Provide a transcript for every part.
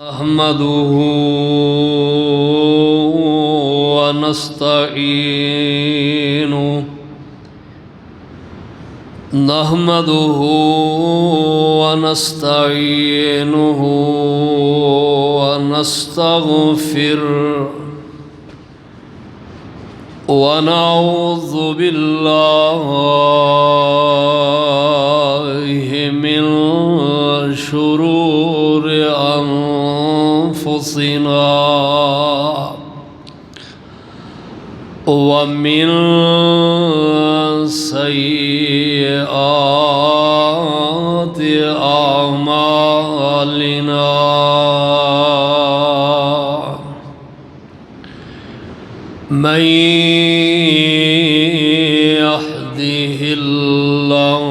نحمده ونستعينه ونستغفره ونعوذ بالله من شرور أنفسنا ومن سيئات أعمالنا من يهده الله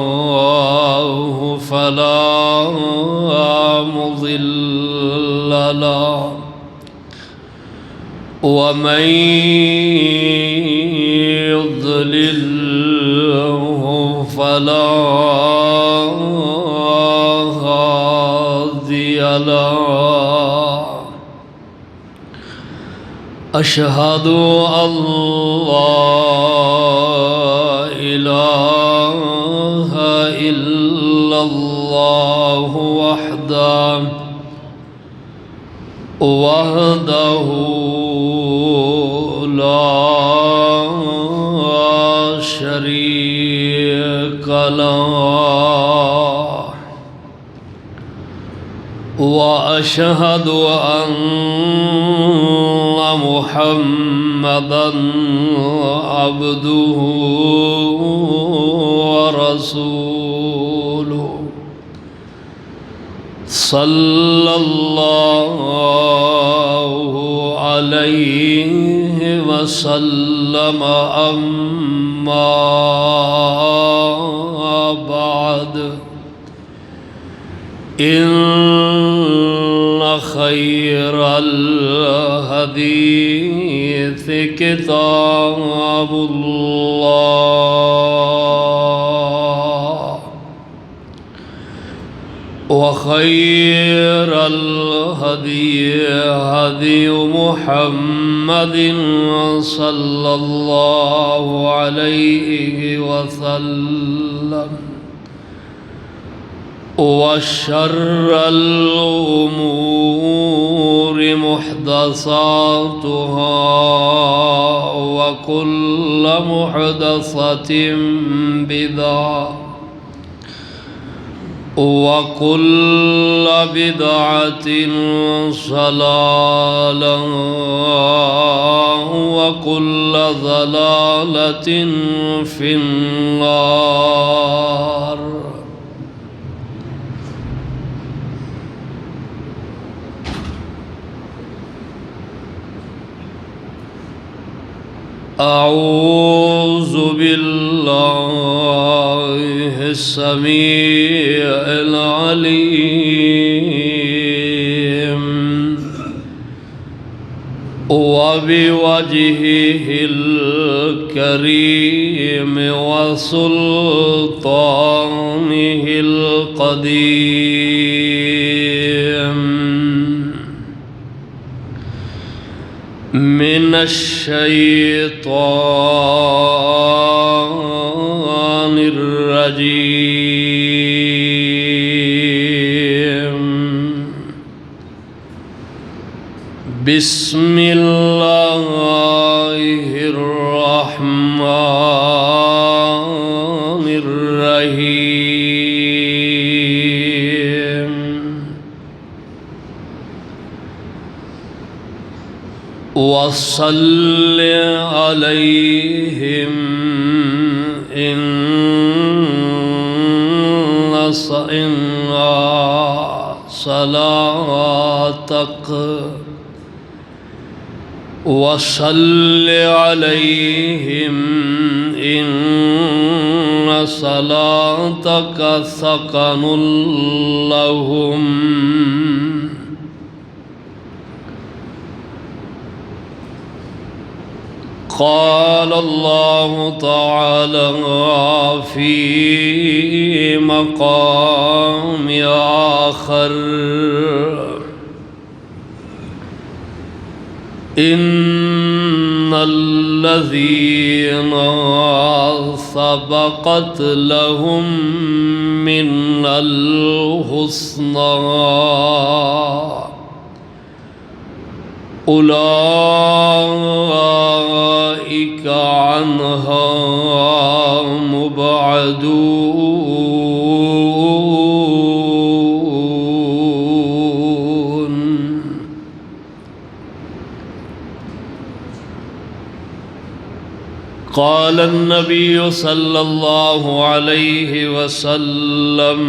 فلا مضل له ومن يضلله فلا هادي له. أشهد أن لا إله إلا الله وحده لا شريك له وأشهد أن محمدًا عبده ورسوله صلى الله عليه وسلم. أما بعد إن خير الحديث كتاب الله وخير الهدي هدي محمد صلى الله عليه وسلم وشر الأمور محدثاتها وكل محدثة بدعة وكل بدعة ضلالة وكل ضلالة في النار. أعوذ بالله السميع العليم وبوجهه الكريم وسلطانه القديم من الشيطان الرجيم. بسم الله الرحمن الرحيم. وصل عليهم إن صلاتك وصل عليهم إن صلاتك سكن لهم قال الله تعالى في مقام آخر إن الذين سبقت لهم من الحسنى أولئك عنها مبعدون. قال النبي صلى الله عليه وسلم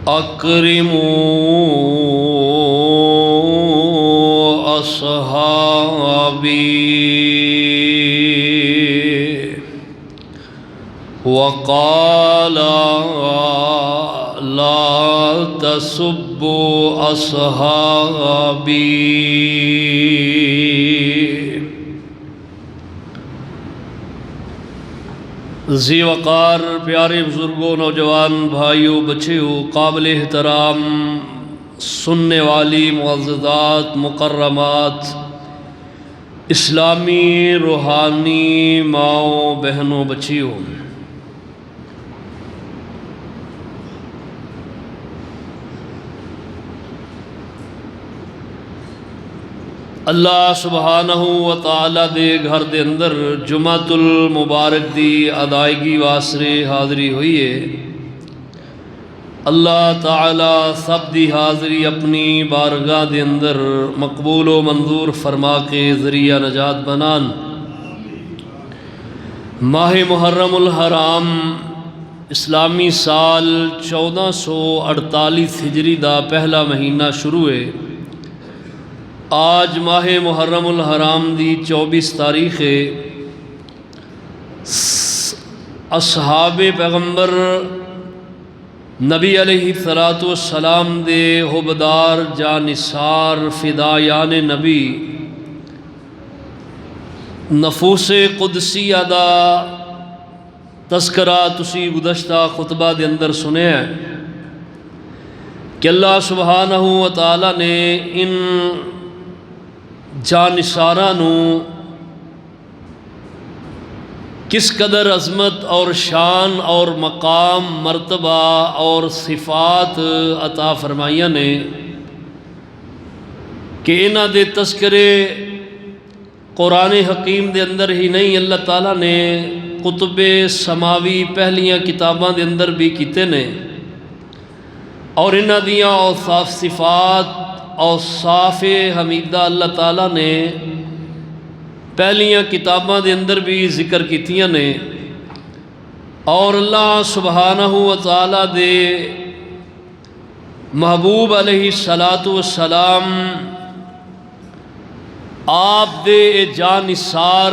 أكرموا أصحابي، وقال لا تسبوا أصحابي. ذی وقار پیارے بزرگوں، نوجوان بھائیوں، بچیوں، قابل احترام سننے والی معززات، مکرمات، اسلامی روحانی ماؤں، بہنوں، بچیوں، اللہ سبحانہ و تعالی دے گھر دے اندر جمعۃ المبارک دی ادائیگی واسطے حاضری ہوئی ہے۔ اللہ تعالی سب دی حاضری اپنی بارگاہ دے اندر مقبول و منظور فرما کے ذریعہ نجات بنان۔ ماہ محرم الحرام اسلامی سال 1448 ہجری دا پہلا مہینہ شروع ہے۔ آج ماہ محرم الحرام دی 24 تاریخ ہے۔ اصحاب پیغمبر نبی علیہ السلام دے حبدار جانثار فدایان نبی نفوس قدسیہ دا تذکرہ تسی گزشتہ خطبہ دے اندر سنے ہیں کہ اللہ سبحانہ و تعالی نے ان جانثاراں نو کس قدر عظمت اور شان اور مقام، مرتبہ اور صفات عطا فرمائیاں نے کہ انہاں دے تذکرے قرآن حکیم دے اندر ہی نہیں، اللہ تعالیٰ نے کتب سماوی پہلیاں کتاباں دے اندر بھی کیتے نے، اور انہاں دیاں اوصاف صفات اوصاف حمیدہ اللہ تعالیٰ نے پہلیاں کتاباں دے اندر بھی ذکر کیتیاں نے، اور اللہ سبحانہ و تعالیٰ دے محبوب علیہ السلام آپ دے جانثار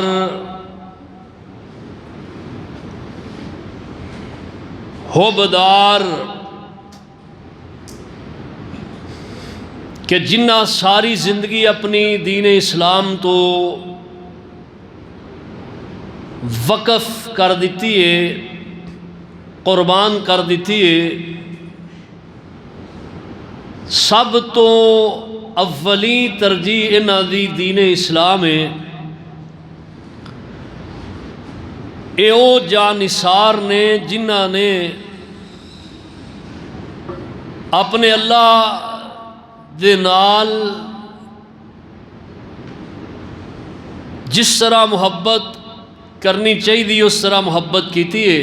حبدار کہ جنہ ساری زندگی اپنی دین اسلام تو وقف کر دیتی ہے، قربان کر دیتی ہے، سب تو اولی ترجیح انہاں دی دین اسلام ہے۔ اے او جانثار نے جنہاں نے اپنے اللہ دے نال جس طرح محبت کرنی چاہیے اس طرح محبت کیتی ہے،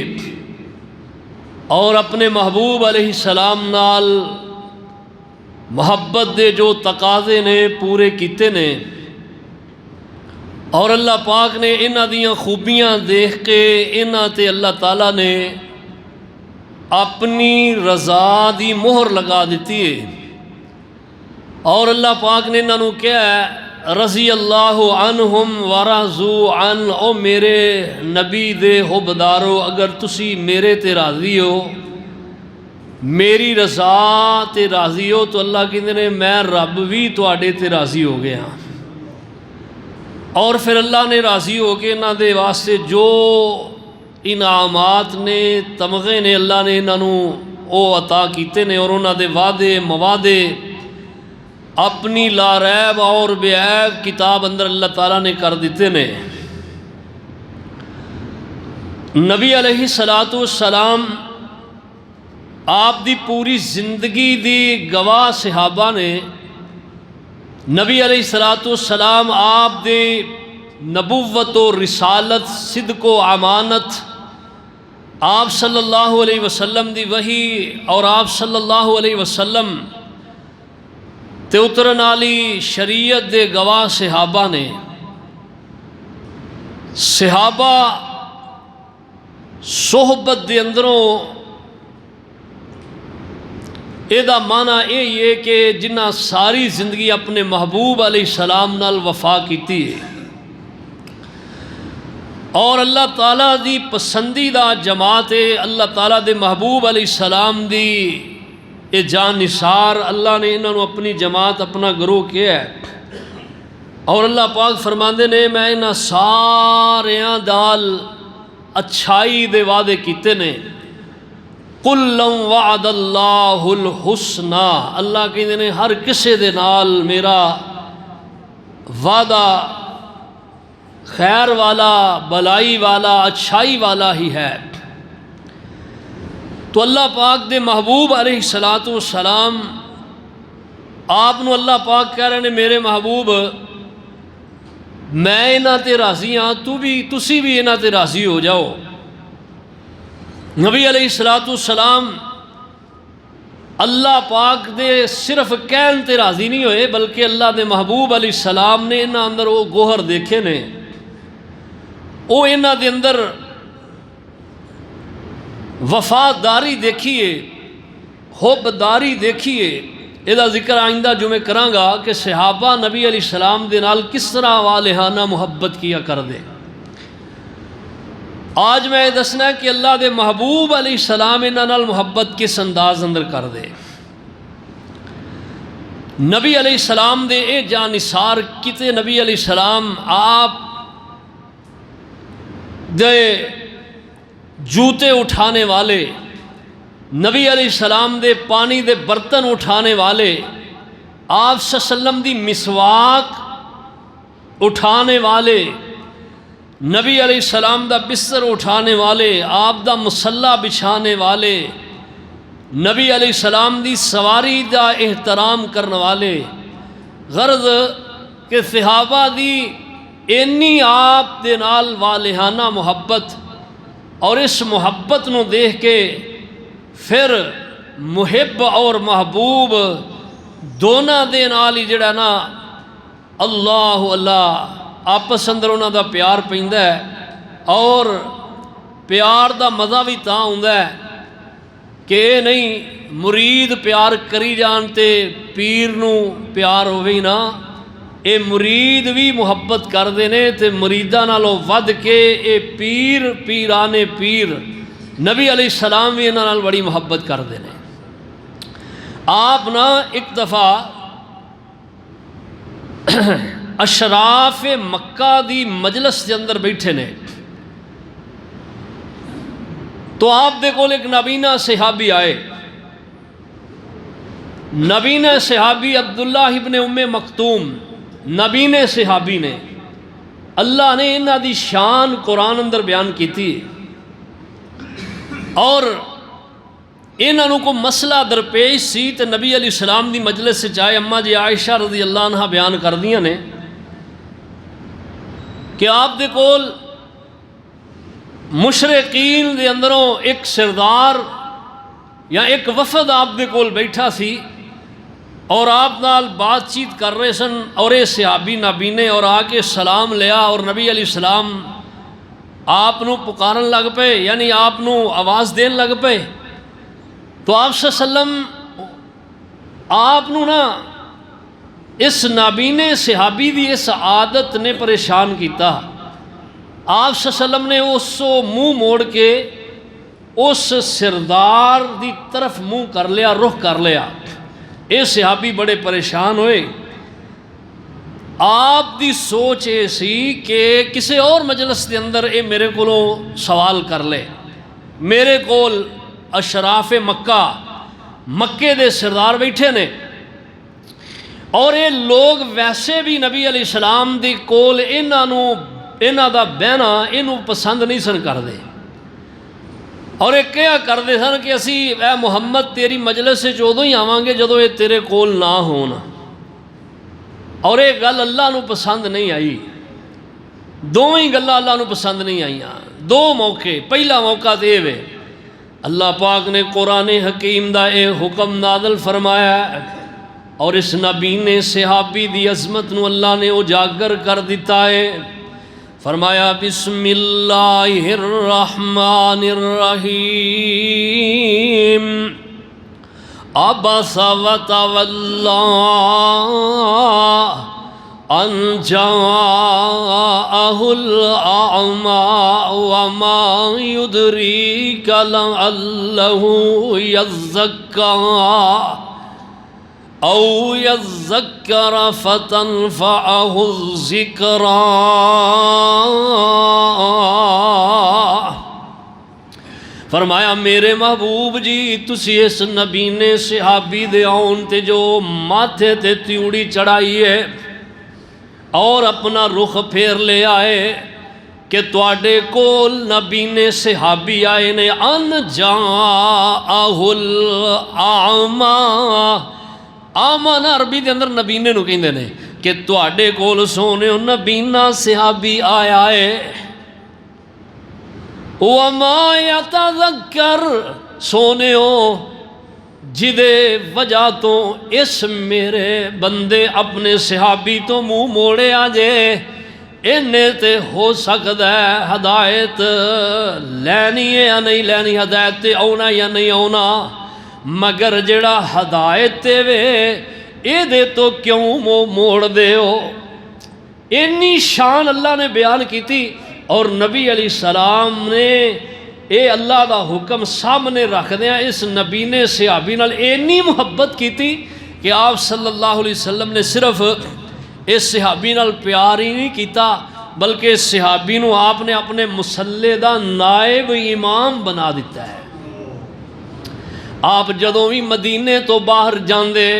اور اپنے محبوب علیہ السلام نال محبت دے جو تقاضے نے پورے کیتے نے، اور اللہ پاک نے انہاں دیاں خوبیاں دیکھ کے انہاں تے اللہ تعالیٰ نے اپنی رضا دی مہر لگا دیتی ہے، اور اللہ پاک نے انہاں نو کہا ہے رضی اللہ عنہم ورضوا عنہ، او میرے نبی دے حبدارو اگر تسی میرے تے راضی ہو، میری رضا تے راضی ہو، تو اللہ کہندے نے میں رب بھی تواڈے تے راضی ہو گیا۔ اور پھر اللہ نے راضی ہو کے انہاں دے واسطے جو انعامات نے، تمغے نے اللہ نے انہاں نو او عطا کیتے نے، اور انہاں دے وعدے موعدے اپنی لاریب اور بے عیب کتاب اندر اللہ تعالیٰ نے کر دیتے نے۔ نبی علیہ السلام آپ دی پوری زندگی دی گواہ صحابہ نے نبی علیہ السلام آپ دے نبوت و رسالت، صدق و امانت، آپ صلی اللہ علیہ وسلم دی وحی اور آپ صلی اللہ علیہ وسلم تے اترن والی شریعت دے گواہ صحابہ نے۔ صحابہ صحبت دے اندروں اے دا معنی یہ کہ جنہ ساری زندگی اپنے محبوب علیہ السلام نال وفا کیتی ہے اور اللہ تعالیٰ دی پسندیدہ جماعت ہے۔ اللہ تعالیٰ دے محبوب علیہ السلام دی اے جان نثار، اللہ نے انہوں نے اپنی جماعت، اپنا گروہ کیا ہے، اور اللہ پاک فرماندے نے میں انہاں ساریاں دال اچھائی دے وعدے کیتے نے۔ قُلْ لَوْ وَعَدَ اللَّهُ الْحُسْنَى، اللہ کہندے نے ہر کسے دے نال میرا وعدہ خیر والا، بلائی والا، اچھائی والا ہی ہے۔ تو اللہ پاک دے محبوب علیہ السلام آپ نو اللہ پاک کہہ رہے ہیں میرے محبوب میں انہاں تے راضی ہاں، تسی بھی انہاں تے راضی ہو جاؤ۔ نبی علیہ السلام اللہ پاک دے صرف کہن تے راضی نہیں ہوئے، بلکہ اللہ دے محبوب علیہ السلام نے انہاں اندر وہ گوہر دیکھے نے، وہ انہاں دے اندر وفاداری دیکھیے، حبداری دیکھیے۔ یہ ذکر آئندہ جو میں کراں گا کہ صحابہ نبی علیہ السلام دے نال کس طرح والہانہ محبت کیا کر دے۔ آج میں یہ دسنا ہے کہ اللہ دے محبوب علیہ السلام انہاں نال محبت کس انداز اندر کر دے۔ نبی علیہ السلام دے اے جان نثار کتے نبی علیہ السلام آپ دے جوتے اٹھانے والے، نبی علیہ السلام دے پانی دے برتن اٹھانے والے، آپ صلی اللہ علیہ وسلم دی مسواک اٹھانے والے، نبی علیہ السلام دا بستر اٹھانے والے، آپ دا مصلی بچھانے والے، نبی علیہ السلام دی سواری دا احترام کرنے والے۔ غرض کہ صحابہ دی اینی آپ دے نال والہانہ محبت، اور اس محبت نو دیکھ کے پھر محب اور محبوب دونوں دے نال ہی جڑا نا اللہ آپس اندر انہاں دا پیار پیندا ہے، اور پیار دا مزہ بھی تاں ہوندا ہے کہ نہیں مرید پیار کری جان تے پیر نو پیار ہووے نا، اے مرید بھی محبت کر دے نے تے مریداں نالوں ود کے اے پیرانے پیر نبی علیہ السلام بھی انہاں نال بڑی محبت کر دے نے۔ آپ نا ایک دفعہ اشراف مکہ دی مجلس دے اندر بیٹھے نے، تو آپ دے کول ایک نابینا صحابی آئے۔ نابینا صحابی عبداللہ ابن ام مکتوم نابینے صحابی نے، اللہ نے انہاں دی شان قرآن اندر بیان کی تھی، اور انہاں کو مسئلہ درپیش سی تے نبی علیہ السلام دی مجلس سے چاہے اماں جی عائشہ رضی اللہ عنہ بیان کر دیاں نے کہ آپ دے کول مشرقین دے اندروں ایک سردار یا ایک وفد آپ دے کول بیٹھا سی، اور آپ نال بات چیت کر رہے سن، اور یہ صحابی نابینے اور آ کے سلام لیا، اور نبی علیہ السلام آپ نو پکارن لگ پے، یعنی آپ نو آواز دین لگ پے۔ تو آپ صلی اللہ علیہ وسلم آپ نو نا اس نابینے صحابی دی اس عادت نے پریشان کیتا۔ آپ صلی اللہ علیہ وسلم نے اس منہ موڑ کے اس سردار دی طرف منہ کر لیا، رخ کر لیا۔ اے صحابی بڑے پریشان ہوئے۔ آپ دی سوچ یہ سی کہ کسی اور مجلس دے اندر اے میرے کو سوال کر لے، میرے کول اشراف مکہ مکے دے سردار بیٹھے نے، اور یہ لوگ ویسے بھی نبی علیہ السلام دی کول انہاں دا بہنا انہوں پسند نہیں سن کرتے، اور یہ کیا کرتے سن کہ اسی اے محمد تیری مجلس سے ادوں ہی آواں گے جدوں یہ تیرے کول نہ ہون، اور یہ گل اللہ نو پسند نہیں آئی۔ دونوں گلاں اللہ نو پسند نہیں آئیاں، دو موقع۔ پہلا موقع تو یہ ہے اللہ پاک نے قرآن حکیم دا اے حکم نازل فرمایا اور اس نبی نے صحابی دی عظمت نو اللہ نے اجاگر کر دیتا ہے۔ فرمایا بسم اللہ الرحمن الرحیم عبس وتولی ان جاءہ الاعمی وما یدریک لعلہ یزکی او یذکر فتنفعہ الذکری۔ فرمایا میرے محبوب جی تسی اس نبی نے صحابی دے آن تے جو ماتھے تے تیوڑی چڑھائی ہے اور اپنا رخ پھیر لے آئے کہ تواڈے کول نبی نے صحابی آئے نے ان جاءہ الاعمی، آمن عربی دے اندر نبینے نو کہندے نے کہ تواڈے کول سونے نبینا صحابی آیا ہے۔ وما یتذکر سونے ہو جدے وجہ تو اس میرے بندے اپنے صحابی تو منہ موڑے آجے انہیں تے ہو سکتا ہے ہدایت لینی ہے یا نہیں لینی، ہدایت تے اونا یا نہیں اونا، مگر جڑا ہدایت تے وے اے دے تو کیوں منہ موڑ دے ہو۔ انی شان اللہ نے بیان کی تھی اور نبی علیہ السلام نے اے اللہ دا حکم سامنے رکھ دیا، اس نبی نے صحابی نال اینی محبت کی تھی کہ آپ صلی اللہ علیہ وسلم نے صرف اس صحابی نال پیار ہی نہیں کیتا بلکہ اس صحابی نو آپ نے اپنے مسلح دا نائب امام بنا دیتا ہے۔ آپ جدوں بھی مدینے تو باہر جاندے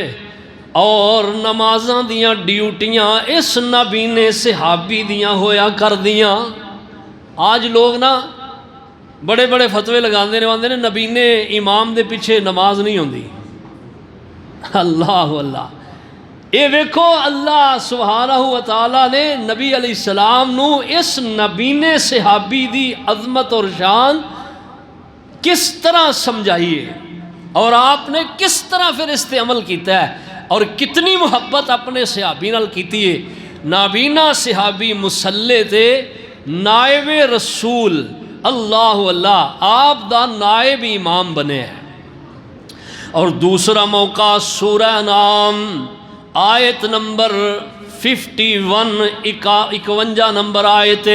اور نمازاں دیاں ڈیوٹیاں اس نبی نے صحابی دیاں ہویا کر دیاں۔ آج لوگ نا بڑے بڑے فتوے لگاندے نے نبی نے امام دے پیچھے نماز نہیں ہوندی۔ اللہ اللہ، اے ویکھو اللہ سبحانہ و تعالیٰ نے نبی علیہ السلام نو اس نبی نے صحابی دی عظمت اور شان کس طرح سمجھائی ہے اور آپ نے کس طرح پھر اس تے عمل کیتا ہے اور کتنی محبت اپنے صحابی نال کیتی ہے۔ نابینا صحابی مسلح تے نائب رسول، اللہ اللہ، آپ دا نائب امام بنے ہیں۔ اور دوسرا موقع سورہ انعام آیت نمبر 51 51 نمبر آیت،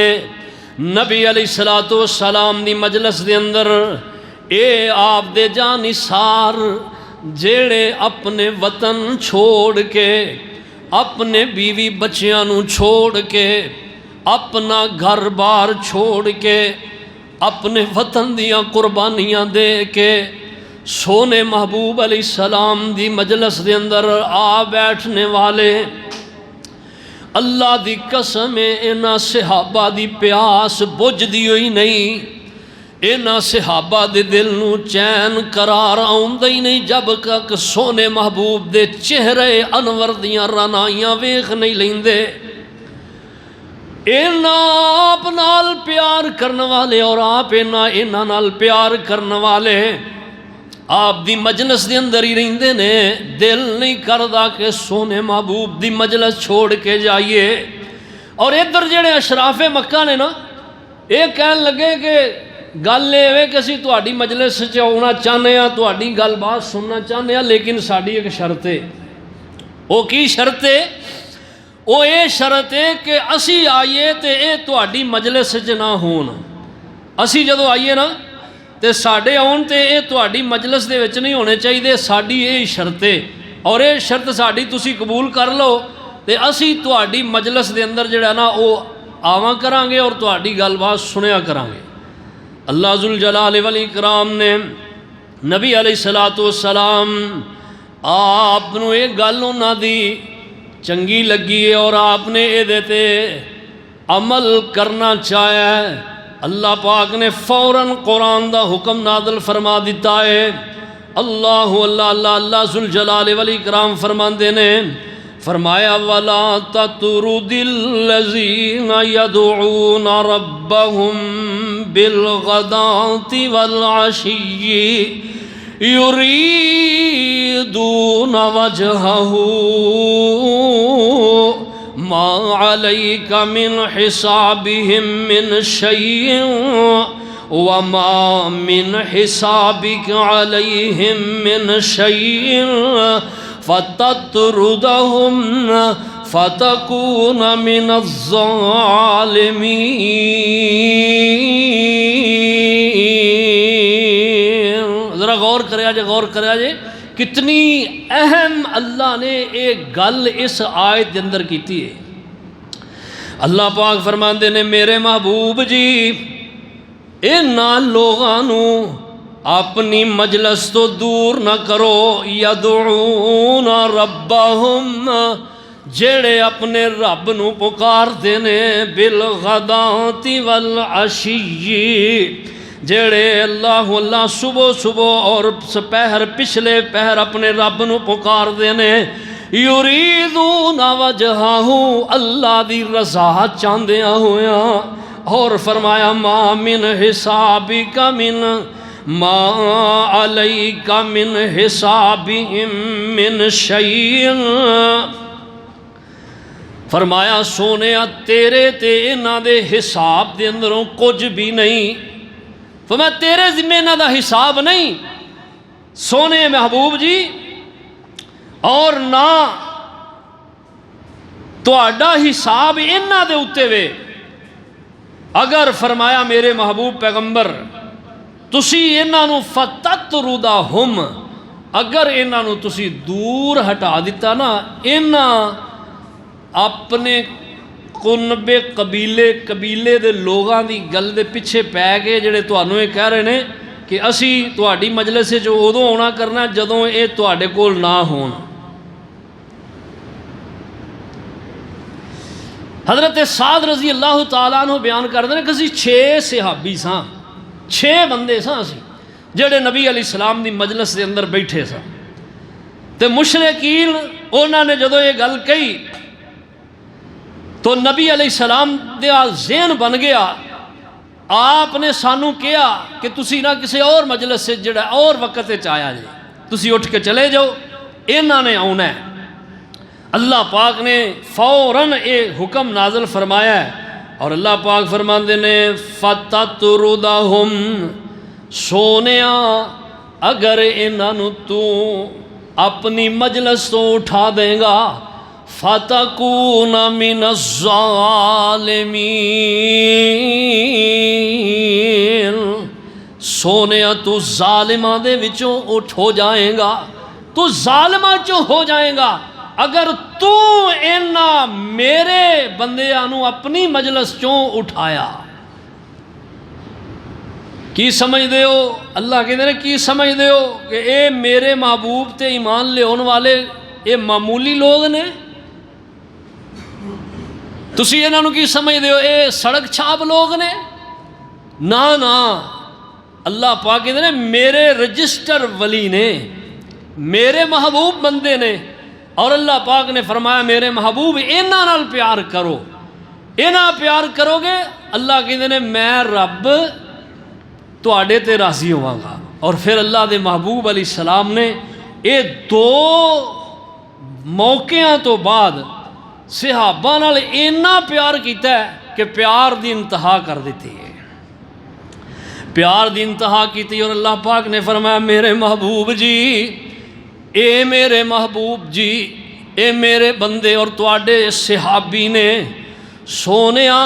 نبی علیہ السلام دی مجلس دے اندر اے آپ دے جانثار جیڑے اپنے وطن چھوڑ کے اپنے بیوی بچیاں نو چھوڑ کے اپنا گھر بار چھوڑ کے اپنے وطن دیاں قربانیاں دے کے سونے محبوب علیہ السلام دی مجلس دے اندر آ بیٹھنے والے، اللہ دی قسم انہاں صحابہ دی پیاس بجھ دی ہوئی نہیں، انہاں صحابہ دے دل نو چین قرار آؤندہ ہی نہیں جب تک سونے محبوب دے چہرے انور دیاں رانائیاں ویکھ نہیں لیندے۔ آپ نال پیار کرنے والے اور آپ انہاں نال پیار کرنے والے آپ دی مجلس دے اندر ہی رہندے نے، دل نہیں کردا کہ سونے محبوب دی مجلس چھوڑ کے جائیے۔ اور ادھر جڑے اشراف مکہ نے نا یہ کہن لگے کہ گل یہ کہ اسی تہاڈی مجلس چ آنا چاہنے ہاں، تہاڈی گل بات سننا چاہنے ہاں، لیکن ساڈی ایک شرط ہے۔ وہ کی شرط ہے؟ وہ یہ شرط ہے کہ اسی آئیے تے اے تہاڈی مجلس چ نہ ہون، اسی جدو آئیے نا تے ساڈے آن تے اے تہاڈی مجلس دے وچ نہیں ہونے چاہیے، ساڈی یہ شرط ہے اور یہ شرط ساڈی تسی قبول کر لو تے اسی تہاڈی مجلس دے اندر جڑا نا وہ آواں کران گے اور تہاڈی گل بات سنیا کران گے۔ اللہ ذوالجلال والاکرام نے نبی علیہ السلام آپ نو ایک گل انہاں دی چنگی لگی ہے اور آپ نے یہ دیتے عمل کرنا چاہیا ہے، اللہ پاک نے فوراً قرآن دا حکم نازل فرما دیتا ہے۔ اللہ ذوالجلال والاکرام فرماندے نے، فرمایا وَلَا تَطْرُدِ الَّذِينَ يَدْعُونَ رَبَّهُمْ بِالْغَدَاةِ وَالْعَشِيِّ يُرِيدُونَ وَجْهَهُ مَا عَلَيْكَ مِنْ حِسَابِهِمْ مِنْ شَيْءٍ وَمَا مِنْ حِسَابِكَ عَلَيْهِمْ مِنْ شَيْءٍ فَتَطْرُدَهُمْ فَتَكُونَ مِنَ الظَّالِمِينَ۔ ذرا غور کریا جے کتنی اہم اللہ نے ایک گل اس آیت کے اندر کیتی ہے۔ اللہ پاک فرماندے نے میرے محبوب جی انہاں لوگاں نو اپنی مجلس تو دور نہ کرو، یدعون ربہم جڑے اپنے رب نو پکارتے نے، بالغداۃ والعشی جڑے اللہ صبح صبح اور پہر پچھلے پہر اپنے رب نو پکارتے نے، یریدون وجہہ اللہ دی رضا چاندیاں ہویا، اور فرمایا ما من حسابک من ما علیک من حسابہم من شیء، فرمایا سونیا تیرے تے انہاں دے حساب دے اندروں کچھ بھی نہیں، فرمایا تیرے ذمہ انہاں دا حساب نہیں سونے محبوب جی، اور نہ تہاڈا حساب انہاں دے اُتے وے۔ اگر فرمایا میرے محبوب پیغمبر تسی انہاں نو فتطردہم، اگر انہاں نو تسی دور ہٹا دیتا نا، انہاں اپنے کنبے قبیلے دے لوگاں دی گل دے پیچھے پے گئے جڑے تانوں یہ کہہ رہے نے کہ اسی تہاڈی مجلس وچ ادوں ہونا کرنا جدوں اے تہاڈے کول نہ ہون۔ حضرت سعد رضی اللہ تعالیٰ عنہ بیان کر دیں کہ اسی 6 صحابی ساں، 6 بندے ساں اسی جڑے نبی علیہ السلام دی مجلس دے اندر بیٹھے ساں، تے مشرکین انہاں نے جدوں یہ گل کہی تو نبی علیہ السلام دے ذہن بن گیا، آپ نے سانوں کہا کہ تسی نہ کسی اور مجلس سے جڑا اور وقت آیا جے، تسی اٹھ کے چلے جاؤ، انہاں نے آنا ہے۔ اللہ پاک نے فوراً اے حکم نازل فرمایا ہے، اور اللہ پاک فرماندے نے فتطردہم، سونیا اگر انہاں نو تو اپنی مجلس تو اٹھا دیں گا، فَتَكُونَ مِنَ الظَّالِمِينَ، سونیا تو ظالمہ دے وچوں اٹھ ہو جائیں گا، تو ظالمہ چوں ہو جائیں گا اگر تو اینا میرے بندیانو اپنی مجلس چوں اٹھایا۔ کی سمجھ دے ہو؟ اللہ کہتے ہیں کی سمجھ دے ہو کہ اے میرے محبوب تے ایمان لے ہونے والے اے معمولی لوگ نے؟ تسی انہاں نو کی سمجھ دے ہو اے سڑک چھاپ لوگ نے؟ نا اللہ پاک کہتے ہیں میرے رجسٹر ولی نے، میرے محبوب بندے نے، اور اللہ پاک نے فرمایا میرے محبوب انہاں نال پیار کرو، انہاں پیار کرو گے اللہ کہتے ہیں میں رب تواڈے تے راضی ہوں گا۔ اور پھر اللہ دے محبوب علیہ السلام نے یہ 2 موقعوں تو بعد صحابہ نال اتنا پیار کیتا ہے کہ پیار دی انتہا کر دیتی ہے، پیار دی انتہا کیتی، اور اللہ پاک نے فرمایا میرے محبوب جی، اے میرے محبوب جی، اے میرے بندے اور تواڈے صحابی نے سونیا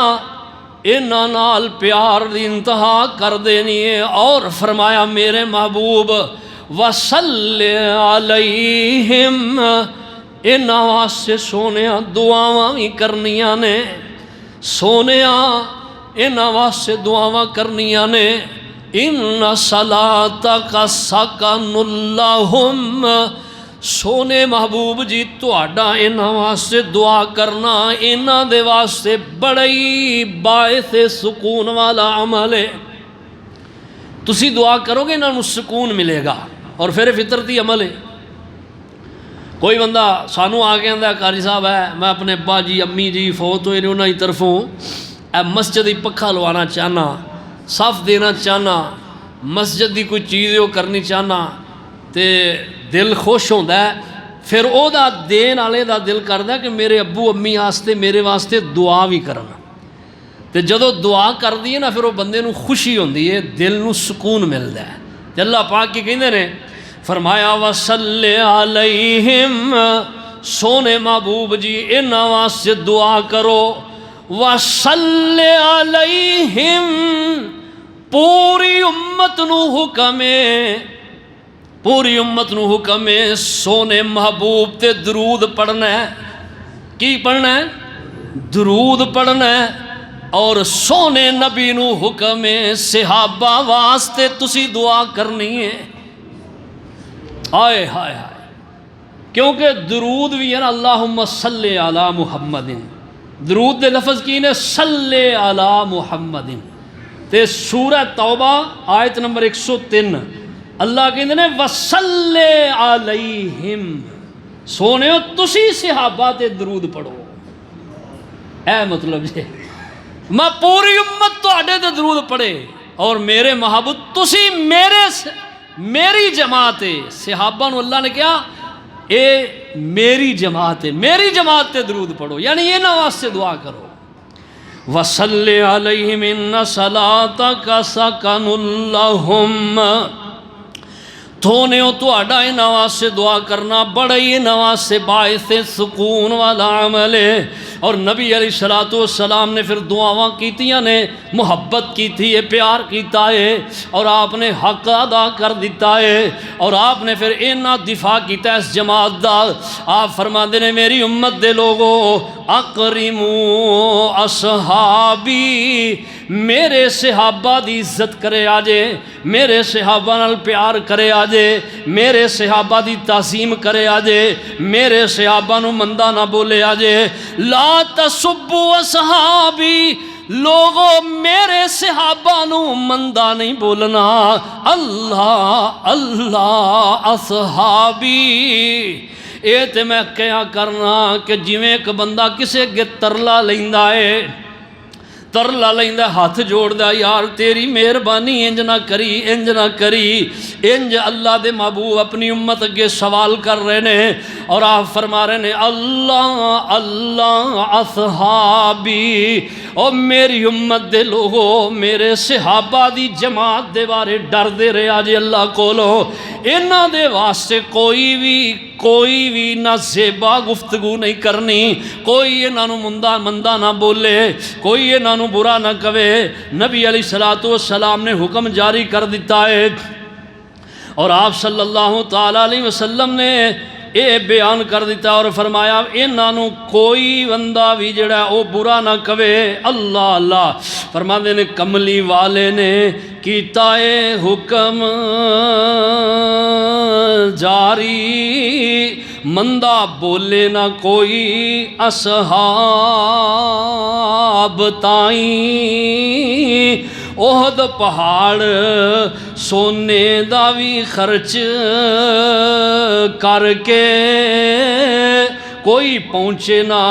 انہاں نال پیار دی انتہا کر دینی ہے، اور فرمایا میرے محبوب وصل علیہم، انہاں واسطے سونیا دعاواں بھی کرنیاں نے، سونیا انہاں واسطے دعاواں کرنیاں نے، ان صلاتک سکن لہم، سونے محبوب جی تہاڈا انہاں واسطے دعا کرنا انہاں دے واسطے بڑی باعث سکون والا عمل ہے۔ تسی دعا کرو گے انہاں نوں سکون ملے گا، اور پھر فطرتی عمل ہے۔ کوئی بندہ سانوں آ کے آندا قاری صاحب ہے میں اپنے ابا جی امی جی فوت ہوئے نے انہاں دی طرفوں اے مسجد ہی پکھا لوانا چاہنا، صف دینا چاہنا، مسجد دی کوئی چیز وہ کرنی چاہنا تے دل خوش ہوندا ہے، پھر او دا دین والے دا دل کردا کہ میرے ابو امی واسطے میرے واسطے دعا بھی کرنا، تے جدوں دعا کردی ہے نا پھر وہ بندے نوں خوشی ہوندی ہے، دل نوں سکون ملدا ہے۔ تے اللہ پاک کی کہندے نے فرمایا وصلی علیہم، سونے محبوب جی انہاں واسطے دعا کرو، وصلی علیہم، پوری امت نو حکم ہے، پوری امت نو حکم ہے سونے محبوب تے درود پڑھنا ہے۔ کی پڑھنا ہے؟ درود پڑھنا ہے۔ اور سونے نبی نو حکم ہے صحابہ واسطے تسی دعا کرنی ہے۔ آئے ہائے ہائے، کیونکہ درود بھی ہے نا اللہم صلی علی محمد، درود دے لفظ کی نے صلی علی محمد، تے سورہ توبہ آیت نمبر 103 اللہ کہندے نے وصلی علیہم، سونےو تسی صحابہ تے درود پڑھو۔ اے مطلب جی میں پوری امت تہاڈے تے درود پڑھے، اور میرے محبوب تسی میری جماعت ہے۔ صحابہ نو اللہ نے کیا اے میری جماعت ہے، میری جماعت تے درود پڑھو، یعنی انہاں واسطے دعا کرو۔ وصلی علیہم ان صلاتک سکن لہم، تھونےو تہاڈا انہاں واسطے دعا کرنا بڑا ہی انہاں واسطے باعث سکون والا عمل ہے۔ اور نبی علیہ السلام نے پھر دعاواں کیتیاں نے، محبت کیتی ہے، پیار کیتا ہے، اور آپ نے حق ادا کر دیتا ہے، اور آپ نے پھر اینا دفاع کیتا ہے اس جماعت دا۔ آپ فرماندے نے میری امت دے لوگو اکرمو اصحابی، میرے صحابہ دی عزت کرے آجے، میرے صحابہ نال پیار کرے آجے، میرے صحابہ دی تعظیم کرے آجے، میرے صحابہ نو مندہ نہ بولے آجے۔ لا تسبوا اصحابی، لوگو میرے صحابہ نو مندہ نہیں بولنا، اللہ اللہ اصحابی، اے تے میں کیا کرنا کہ جویں ایک بندہ کسے گے ترلا لیندہ ہے، ترلا لیندہ ہاتھ جوڑ دا یار تیری مہربانی انج نہ کری انج نہ کری، انج اللہ دے محبوب اپنی امت کے سوال کر رہے نے، اور آپ فرما رہے نے اللہ اللہ اصحابی، او میری امت دے لوگو میرے صحابہ دی جماعت دے بارے ڈر دے رہے آجے اللہ کولو، انہاں دے واسطے کوئی بھی نہ زیبا گفتگو نہیں کرنی، کوئی انہاں نو مندہ نہ بولے، کوئی انہاں نو برا نہ کہے۔ نبی علیہ السلام نے حکم جاری کر دیتا ہے، اور آپ صلی اللہ تعالیٰ علیہ وسلم نے اے بیان کر دیتا اور فرمایا انہاں نو کوئی بندہ بھی جڑا او برا نہ کہے۔ اللہ اللہ فرماندے نے کملی والے نے کیتا اے حکم جاری، مندہ بولے نہ کوئی اصحاب تائیں، احد پہاڑ سونے دا بھی خرچ کر کے کوئی پہنچے نہ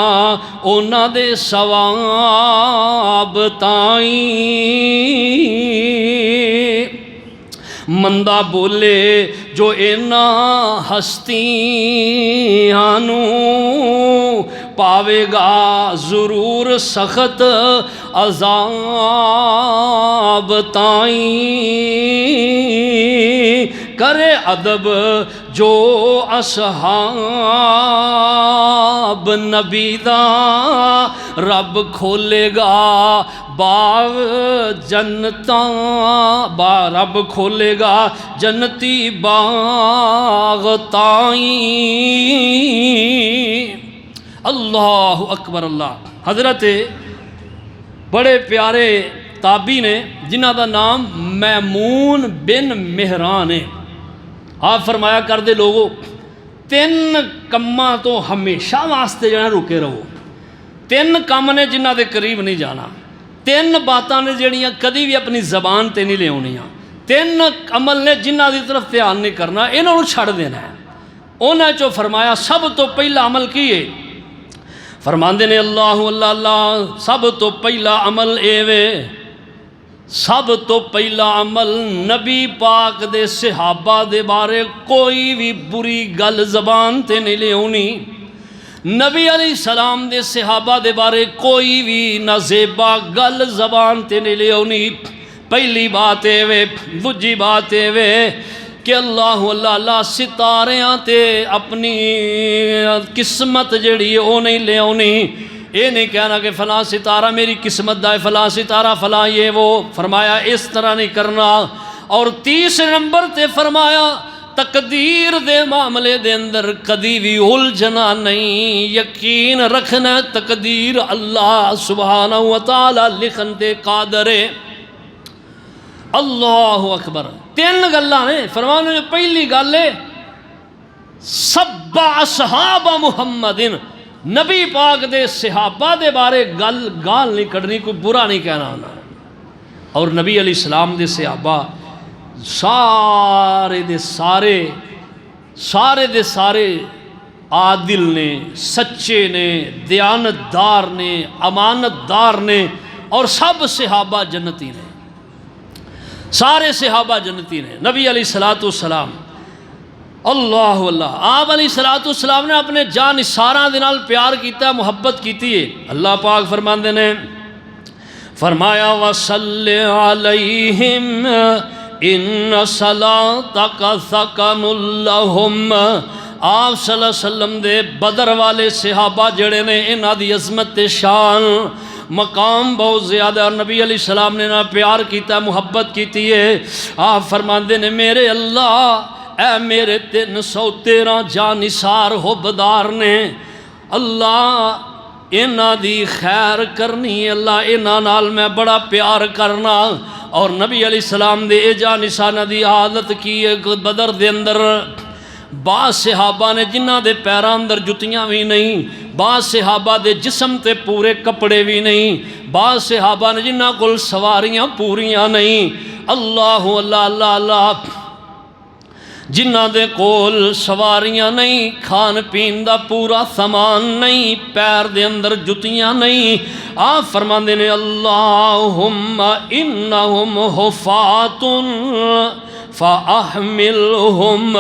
اونا دے ثواب تائیں، مندہ بولے جو اینا ہستیاں نو پاوے گا ضرور سخت عذاب تائیں، کرے ادب جو اصحاب نبی دا رب کھولے گا باغ جنتاں، رب کھولے گا جنتی باغ تائیں۔ اللہ اکبر اللہ۔ حضرت بڑے پیارے تابعی نے جنہ دا نام میمون بن مہران ہے، آپ فرمایا کر دے لوگو تین کماں تو ہمیشہ واسطے جانا رکے رہو. تین کام نے جنہ دے قریب نہیں جانا. تین باتاں نے جڑیاں کدی بھی اپنی زبان تے نہیں لے آنیاں. تین عمل نے جنہ دی طرف دھیان نہیں کرنا، انہوں نے چھڑ دینا ہے. انہاں چو فرمایا سب تو پہلا عمل کی ہے؟ فرماندے نے اللہ اللہ اللہ، سب تو پہلا عمل اے وے، سب تو پہلا عمل نبی پاک دے صحابہ دے بارے کوئی بھی بری گل زبان تے نہیں لے آنی. نبی علیہ السلام دے صحابہ دے بارے کوئی بھی نازیبا گل زبان تے نہیں لے آنی. پہلی بات اے وے. دوجی بات اے وے کہ اللہ اللہ اللہ ستاریاں تے اپنی قسمت جڑی او نہیں لے آنی. یہ نہیں کہنا کہ فلاں ستارہ میری قسمت دا ہے، فلاں ستارہ فلاں یہ وہ. فرمایا اس طرح نہیں کرنا. اور تیسرے نمبر تے فرمایا تقدیر دے معاملے دے اندر کدی بھی الجھنا نہیں. یقین رکھنا تقدیر اللہ سبحانہ وتعالی لکھن تے قادر ہے. اللہ اکبر. تین گلاں نے فرمانے میں پہلی گل ہے سب اصحاب محمد، نبی پاک دے صحابہ دے بارے گال نہیں کڑنی، کوئی برا نہیں کہنا ہونا. اور نبی علیہ السلام دے صحابہ سارے دے سارے عادل نے، سچے نے، دیانتدار نے، امانتدار نے. اور سب صحابہ جنتی نے، سارے صحابہ جنتی نے. نبی علیہ السلام اللہ اللہ، آپ علیہ السلام نے اپنے جان ساراں دے نال پیار کیتا، محبت کیتی ہے. اللہ پاک فرماندے نے فرمایا وَصَلِّ عَلَيْهِمْ إِنَّ صَلَاتَكَ سَكَنٌ لَهُمْ. آپ صلی اللہ علیہ وسلم دے بدر والے صحابہ جڑے نے، انہاں دی عظمت تے شان مقام بہت زیادہ. اور نبی علیہ السلام نے نہ پیار کیتا، محبت کیتی ہے. آپ فرماندے نے میرے اللہ، اے میرے 313 جانثار حبدار نے، اللہ انہاں دی خیر کرنی، اللہ انہاں نال میں بڑا پیار کرنا. اور نبی علیہ السلام دے اے جانثاراں دی عادت کی ہے. بدر دے اندر بعض صحابہ نے جنہاں دے پیراں اندر جتیاں بھی نہیں، بعض صحابہ دے جسم تے پورے کپڑے بھی نہیں، بعض صحابہ نے جنہاں کول سواریاں پوریاں نہیں. اللہ اللہ اللہ اللہ، جنہاں دے کول سواریاں نہیں، کھان پین دا پورا سامان نہیں، پیر دے اندر جتیاں نہیں. آپ فرماندے نے اللہم انہم حفات فاحملہم،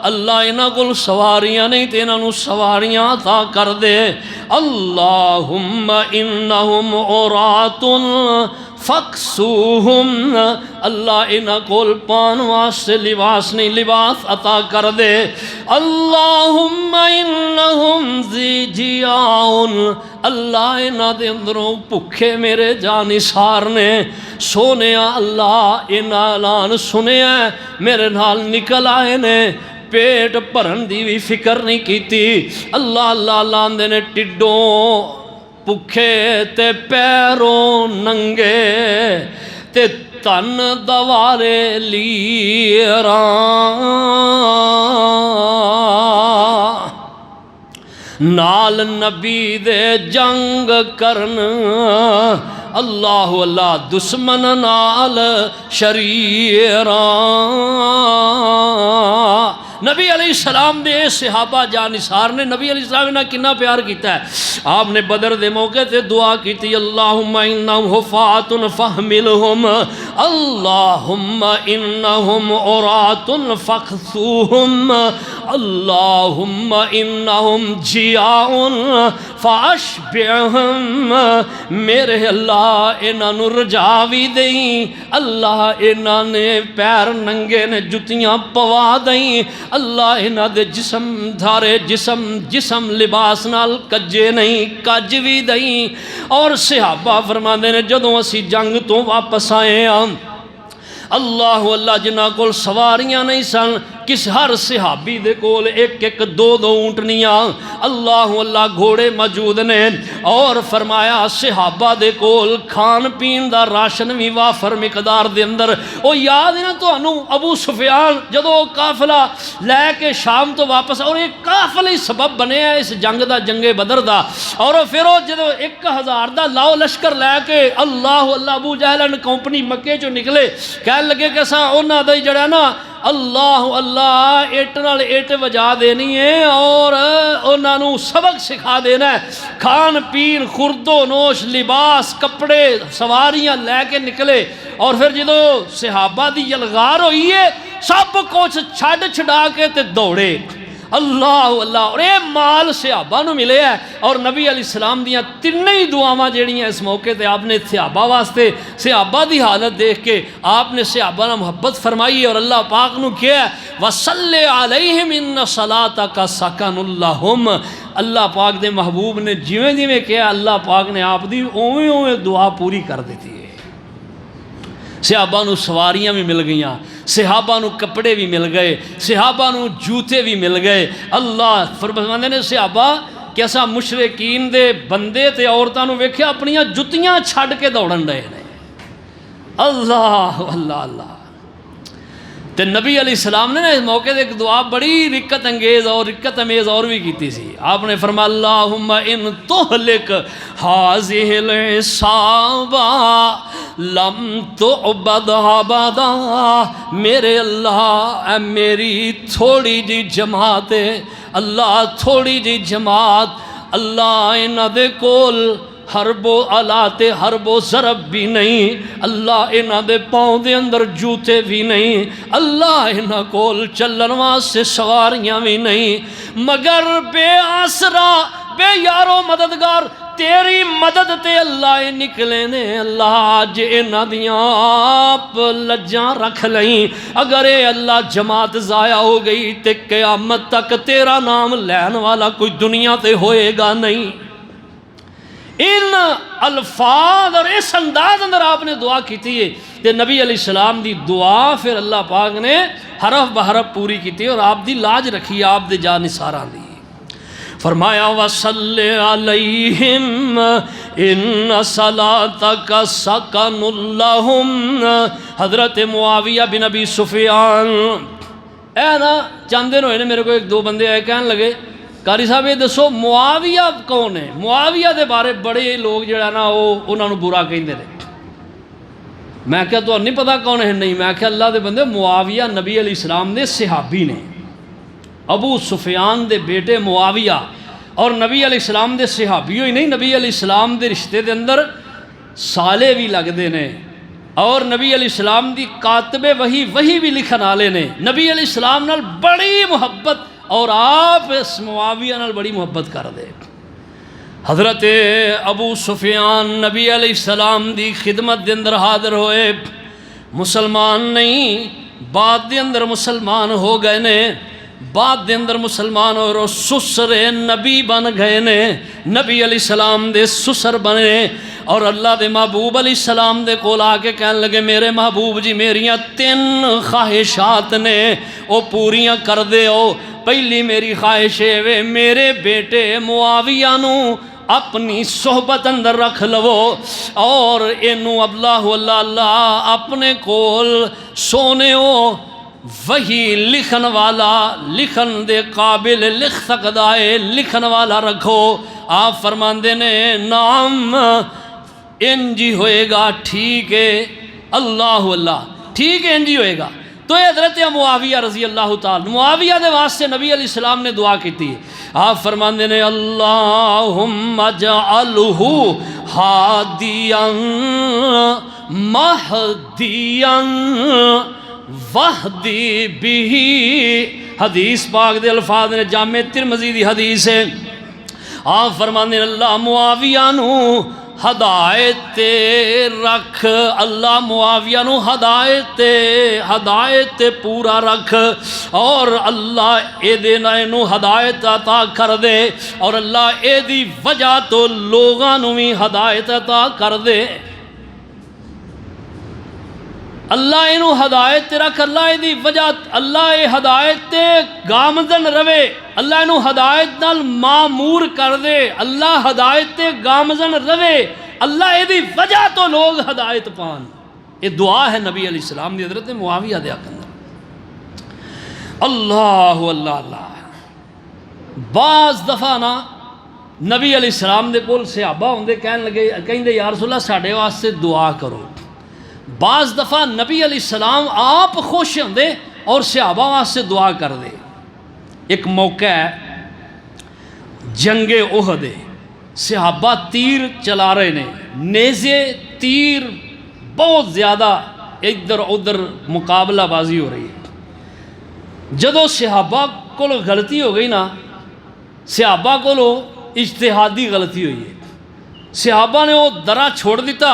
اللہ انہاں کول سواریاں نہیں تے انہاں نوں سواریاں عطا کر دے. اللہم انہم عورات فَقْسُوهُمْ، اللہ انہاں کول پان واسطے لباس نہیں، لباس عطا کر دے. اللہم انہم ذی جیاؤن، اللہ انہاں دے اندروں بھکھے میرے جانثار نے. سونیا اللہ انہاں اعلان سنیا میرے نال نکل آئے نے، پیٹ بھرن دی بھی فکر نہیں کیتی. اللہ اللہ اللہ آندے نے ٹڈوں پکھے تے پیروں ننگے تے تن دوارے لیراں، نال نبی دے جنگ کرن. اللہ اللہ دشمن نال شریراں. نبی علیہ السلام دے صحابہ جانثار نے نبی علیہ السلام نے کنا پیار کیتا ہے. آپ نے بدر دے موقع تے دعا کیتی اللہم انہم حفات فاحملہم، اللہم انہم عورات فاقصوہم، اللہم انہم جیاؤن فاشبعہم. میرے اللہ انہاں نو رجا بھی دیں، اللہ انہاں نے پیر ننگے نے جتیاں پوا دیں، اللہ انہاں دے جسم دھارے جسم لباس نال کجے نہیں، کج بھی دیں. اور صحابہ فرماندے نے جدوں اسی جنگ تو واپس آئے ہاں، اللہ اللہ جنہاں کول سواریاں نہیں سن، کس ہر صحابی دے کول ایک ایک دو دو اونٹنیاں اللہ گھوڑے موجود نے، اور فرمایا صحابہ دے کول کھان پین دا راشن بھی وافر مقدار دے اندر۔ او یاد ہے نا تانوں ابو سفیان جدو قافلہ لے کے شام تو واپس، اور ایک قافلہ سبب بنے ہے اس جنگ دا، جنگ بدر دا، اور پھر وہ جدو 1000 دا لاؤ لشکر لے کے اللہ ابو جہل کمپنی مکے چو نکلے، کہنے لگے کہ سا انہاں دا جڑا نا اللہ ایٹ نال ایٹ وجا دینی ہے اور انہاں نو سبق سکھا دینا ہے۔ کھان پین خورد و نوش لباس کپڑے سواریاں لے کے نکلے، اور پھر جدو صحابہ دی یلغار ہوئی ہے سب کچھ چھڈ چھڈا کے تے دوڑے اللہ، اور اے مال صحابہ نو ملے ہے۔ اور نبی علیہ السلام دیاں تینوں دعاواں جڑیاں اس موقع تے آپ نے صحابہ واسطے، صحابہ دی حالت دیکھ کے آپ نے صحابہ نہ محبت فرمائی، اور اللہ پاک نو کیا ہے وَصَلِّ عَلَيْهِمْ إِنَّ صَلَاتَكَ سَكَنٌ لَهُمْ۔ اللہ پاک دے محبوب نے جویں جویں کیا اللہ پاک نے آپ دی اوویں اوویں دعا پوری کر دیتی ہے۔ صحابہ نو سواریاں بھی مل گئیاں، صحابہ نو کپڑے بھی مل گئے، صحابہ نو جوتے بھی مل گئے۔ اللہ فرماندے نے صحابہ کیسا مشرکین دے بندے تے عورتاں نو ویکھیا اپنیاں جتیاں چھڈ کے دوڑن رہے نے۔ اللہ اللہ اللہ تے نبی علیہ السلام نے اس موقع دے ایک دعا بڑی رکت انگیز اور رکت امیز اور بھی کیتی سی۔ آپ نے فرمایا اللہم ان تہلک ہذہ العصابہ لم تعبد ابدا، میرے اللہ اے میری تھوڑی جی جماعت ہے اللہ، تھوڑی جی جماعت اللہ، انہاں دے کول حرب و آلات حرب و ضرب بھی نہیں اللہ، انہاں دے پاؤں دے اندر جوتے بھی نہیں اللہ، انہاں کول چلن واسطے سواریاں بھی نہیں، مگر بے آسرا بے یارو مددگار تیری مدد تے اللہ نکلے نے اللہ، آج انہاں دیاں آپ لجاں رکھ لئیں، اگر اے اللہ جماعت ضائع ہو گئی تے قیامت تک تیرا نام لین والا کوئی دنیا تے ہوئے گا نہیں۔ ان الفاظ اور اس انداز اندر آپ نے دعا کی تھی تے نبی علیہ السلام دی دعا پھر اللہ پاک نے حرف بحرف پوری کی تھی، اور آپ دی لاج رکھی آپ دے جا نثاراں دی۔ فرمایا وَصَلِّ عَلَيْهِمْ إِنَّ صَلَاتَكَ سَكَنٌ لَهُمْ۔ حضرت معاویہ بن ابی سفیان اے نا چند دن ہوئے نے میرے کو ایک دو بندے آئے کہنے لگے قاری صاحب یہ دسو معاویہ کون ہے؟ معاویہ دے بارے بڑے لوگ جڑا نا وہ انہوں نے برا کہندے نے۔ میں کہا تو نہیں پتا کون ہے؟ نہیں، میں کہا اللہ دے بندے معاویہ نبی علیہ السلام دے صحابی نے، ابو سفیان دے بیٹے معاویہ، اور نبی علیہ السلام دے صحابی ہوئی نہیں، نبی علیہ السلام دے رشتے دے اندر سالے بھی لگ دے نے، اور نبی علیہ السلام دی کاتب وحی بھی لکھن آلے نے، نبی علیہ السلام نال بڑی محبت، اور آپ اس معاویہ نال بڑی محبت کر دے۔ حضرت ابو سفیان نبی علیہ السلام دی خدمت دے اندر حاضر ہوئے، مسلمان نہیں بعد دے اندر مسلمان ہو گئے نے، بعد دے اندر مسلمان اور سسر نبی بن گئے نے، نبی علیہ السلام دے سسر بنے، اور اللہ دے محبوب علیہ السلام دے کول آ کے کہنے لگے میرے محبوب جی میریاں 3 خواہشات نے وہ پوریاں کر دے ہو۔ پہلی میری خواہش ہے میرے بیٹے معاویہ نو اپنی صحبت اندر رکھ لو، اور اینو اللہ اپنے کول سونے ہو، وہی لکھن والا، لکھن دے قابل لکھ سکدا ہے لکھن والا رکھو۔ آپ فرماندے نے نام انجی ہوئے گا، ٹھیک ہے اللہ ٹھیک ہے انجی ہوئے گا۔ تو حضرت معاویہ رضی اللہ تعالی معاویہ دے واسطے نبی علیہ السلام نے دعا کی تھی۔ آپ فرماندے نے اللہم اجعلہ ہادیا مہدیا وحدی بھی، حدیث پاک دے الفاظ نے جامع ترمذی دی حدیث ہے۔ آپ فرماندے نے اللہ معاویہ نو ہدایت رکھ، اللہ معاویہ نو ہدایت پورا رکھ، اور اللہ اے دے نو ہدایت عطا کر دے، اور اللہ اے دی وجہ تو لوگاں نو بھی ہدایت عطا کر دے۔ اللہ اینو ہدایت رکھ، اللہ دی وجہ اللہ اے ہدایت تے گامزن روے، اللہ اینو ہدایت نال معمور کر دے، اللہ ہدایت تے گامزن روے، اللہ اے دی وجہ تو لوگ ہدایت پان۔ یہ دعا ہے نبی علیہ السلام دی حضرت معاویہ دے اندر۔ اللہ اللہ اللہ۔ بعض دفعہ نا نبی علیہ السلام دے کول صحابہ ہوندے کہن لگے، کہندے یا رسول اللہ ساڈے واسطے دعا کرو۔ بعض دفعہ نبی علیہ السلام آپ خوش ہوندے اور صحابہ واسطے دعا کر دے۔ ایک موقع ہے جنگ احد، صحابہ تیر چلا رہے نے، نیزے تیر بہت زیادہ ادھر ادھر مقابلہ بازی ہو رہی ہے۔ جدو صحابہ کو غلطی ہو گئی نا، صحابہ کو اجتہادی غلطی ہوئی ہے، صحابہ نے وہ درہ چھوڑ دیتا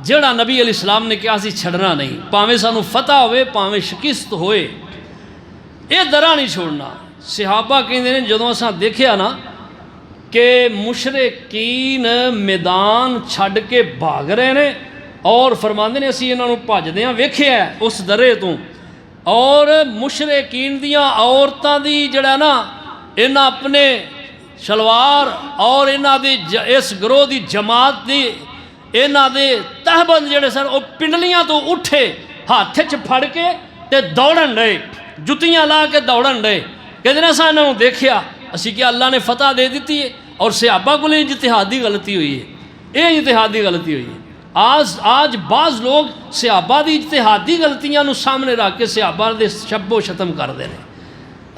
جڑا نبی علیہ السلام نے کہا سی چھڑنا نہیں، پاویں سانو فتح ہوئے پاویں شکست ہوئے، یہ درہ نہیں چھوڑنا۔ صحابہ کہندے نے جدوں اساں دیکھیا نا کہ مشرکین میدان چھڈ کے بھاگ رہے نے اور فرماندے نے اسی انہاں نوں بھجدیاں ویکھیا ہے اس درے تو، اور مشرکین دیاں عورتاں دی جڑا نا انہاں اپنے شلوار اور انہاں دی اس گروہ دی جماعت دی انہاں دے تہبند جڑے سن وہ پنڈلیاں تو اٹھے ہاتھ چ پھڑ کے تے دوڑن ڈے، جتیاں لا کے دوڑن ڈے، کہ دن اساں انہاں نوں دیکھیا اسی کہ اللہ نے فتح دے دیتی ہے، اور صحابہ کو اجتہادی غلطی ہوئی ہے، یہ اجتہادی غلطی ہوئی ہے۔ آج بعض لوگ صحابہ دی اجتہادی غلطیاں نو سامنے رکھ کے صحابہ دے شب و شتم کر دے رہے۔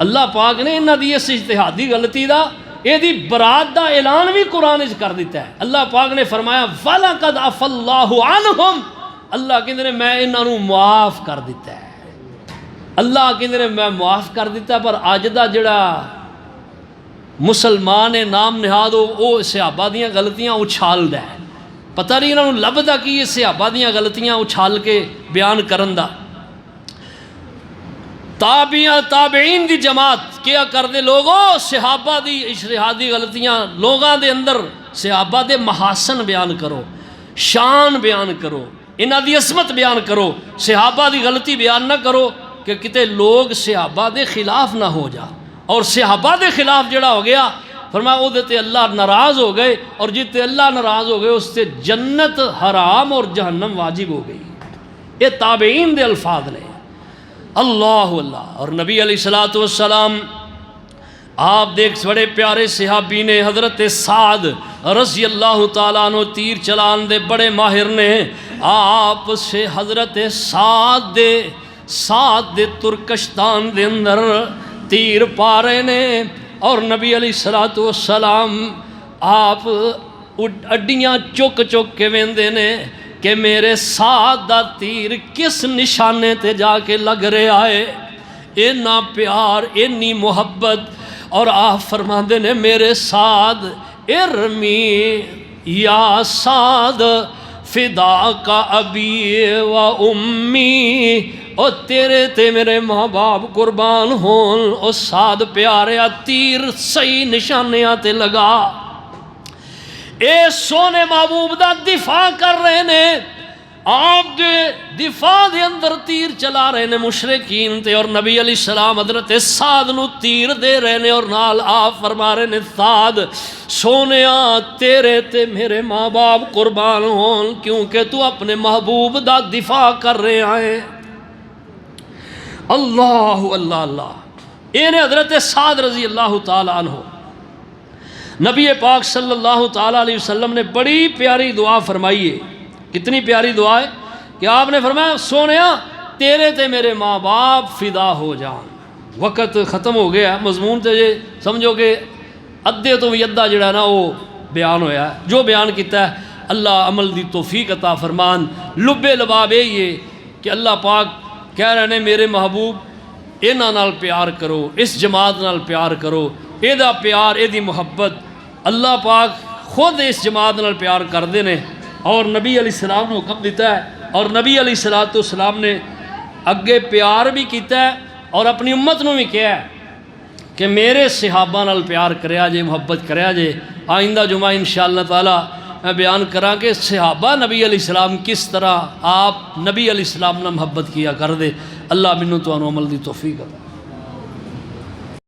اللہ پاک نے انہاں دی اس اجتہادی غلطی دا یہ دی برات دا اعلان بھی قرآن اچ کر دیتا ہے۔ اللہ پاک نے فرمایا وَلَقَدْ عَفَا اللَّهُ عَنْهُمْ، اللہ کہندے نے میں انہاں نوں معاف کر دیتا ہے، اللہ کہندے نے میں معاف کر دیتا ہے۔ پر اج دا جڑا مسلمان نام نہاد وہ صحابہ دیاں غلطیاں اچھالدا ہے، پتہ نہیں انہاں نوں لبدا کی یہ صحابہ دیاں غلطیاں اچھال کے بیان کرن دا۔ تابعین دی جماعت کیا کر دے لوگوں، صحابہ دی اجتہادی غلطیاں لوگاں دے اندر صحابہ دے محاسن بیان کرو، شان بیان کرو، انہاں دی عظمت بیان کرو، صحابہ دی غلطی بیان نہ کرو کہ کتے لوگ صحابہ دے خلاف نہ ہو جا، اور صحابہ دے خلاف جڑا ہو گیا فرمایا او دے اللہ ناراض ہو گئے، اور جتے اللہ ناراض ہو گئے اس سے جنت حرام اور جہنم واجب ہو گئی۔ یہ تابعین دے الفاظ نے۔ اللہ اللہ۔ اور نبی علیہ السلام آپ دیکھ بڑے پیارے صحابی نے، حضرت سعد رضی اللہ تعالیٰ عنہ تیر چلان دے بڑے ماہر نے، آپ سے حضرت سعد دے ترکشتان دے اندر تیر پا رہے نے، اور نبی علیہ السلام آپ اڈیاں چک چک کے ویندے نے کہ میرے سعد دا تیر کس نشانے تے جا کے لگ رہے آئے، اینا پیار اینی محبت، اور آپ فرماندے نے میرے سعد ارمی یا سعد فدا کا ابی و امی، او تیرے تے میرے ماں باپ قربان ہون، او سعد پیارے تیر صحیح نشانیاں تے لگا۔ اے سونے محبوب دا دفاع کر رہے نے، آپ دے دفاع دے اندر تیر چلا رہے نے مشرکین تے، اور نبی علیہ السلام حضرت سعد نو تیر دے رہے نے، اور نال آپ فرما رہے نے سعد سونیا تیرے تے میرے ماں باپ قربان ہون، کیونکہ تو اپنے محبوب دا دفاع کر رہے آئے۔ اللہ اللہ اللہ۔ یہ نے حضرت سعد رضی اللہ تعالیٰ عنہ۔ نبی پاک صلی اللہ تعالیٰ علیہ وسلم نے بڑی پیاری دعا فرمائی ہے۔ کتنی پیاری دعا ہے کہ آپ نے فرمایا سونیا تیرے تے میرے ماں باپ فدا ہو جان۔ وقت ختم ہو گیا، مضمون تے یہ سمجھو کہ ادھے تو بھی ادھا جڑا نا وہ بیان ہویا ہے، جو بیان کیتا ہے اللہ عمل دی توفیق عطا فرمان۔ لب لباب یہ کہ اللہ پاک کہہ رہے ہیں میرے محبوب انہاں نال پیار کرو، اس جماعت نال پیار کرو، اے دا پیار اے دی محبت اللہ پاک خود اس جماعت نال پیار کر دے نے، اور نبی علیہ السلام نے حکم دیتا ہے، اور نبی علیہ السلام نے اگے پیار بھی کیتا ہے اور اپنی امت نو بھی کہا ہے کہ میرے صحابہ نال پیار کریا جے، محبت کریا جے۔ آئندہ جمعہ انشاءاللہ تعالی میں بیان کرا کہ صحابہ نبی علیہ السلام کس طرح آپ نبی علیہ السلام نے محبت کیا کر دے۔ اللہ منو تو عمل دی توفیق عطا۔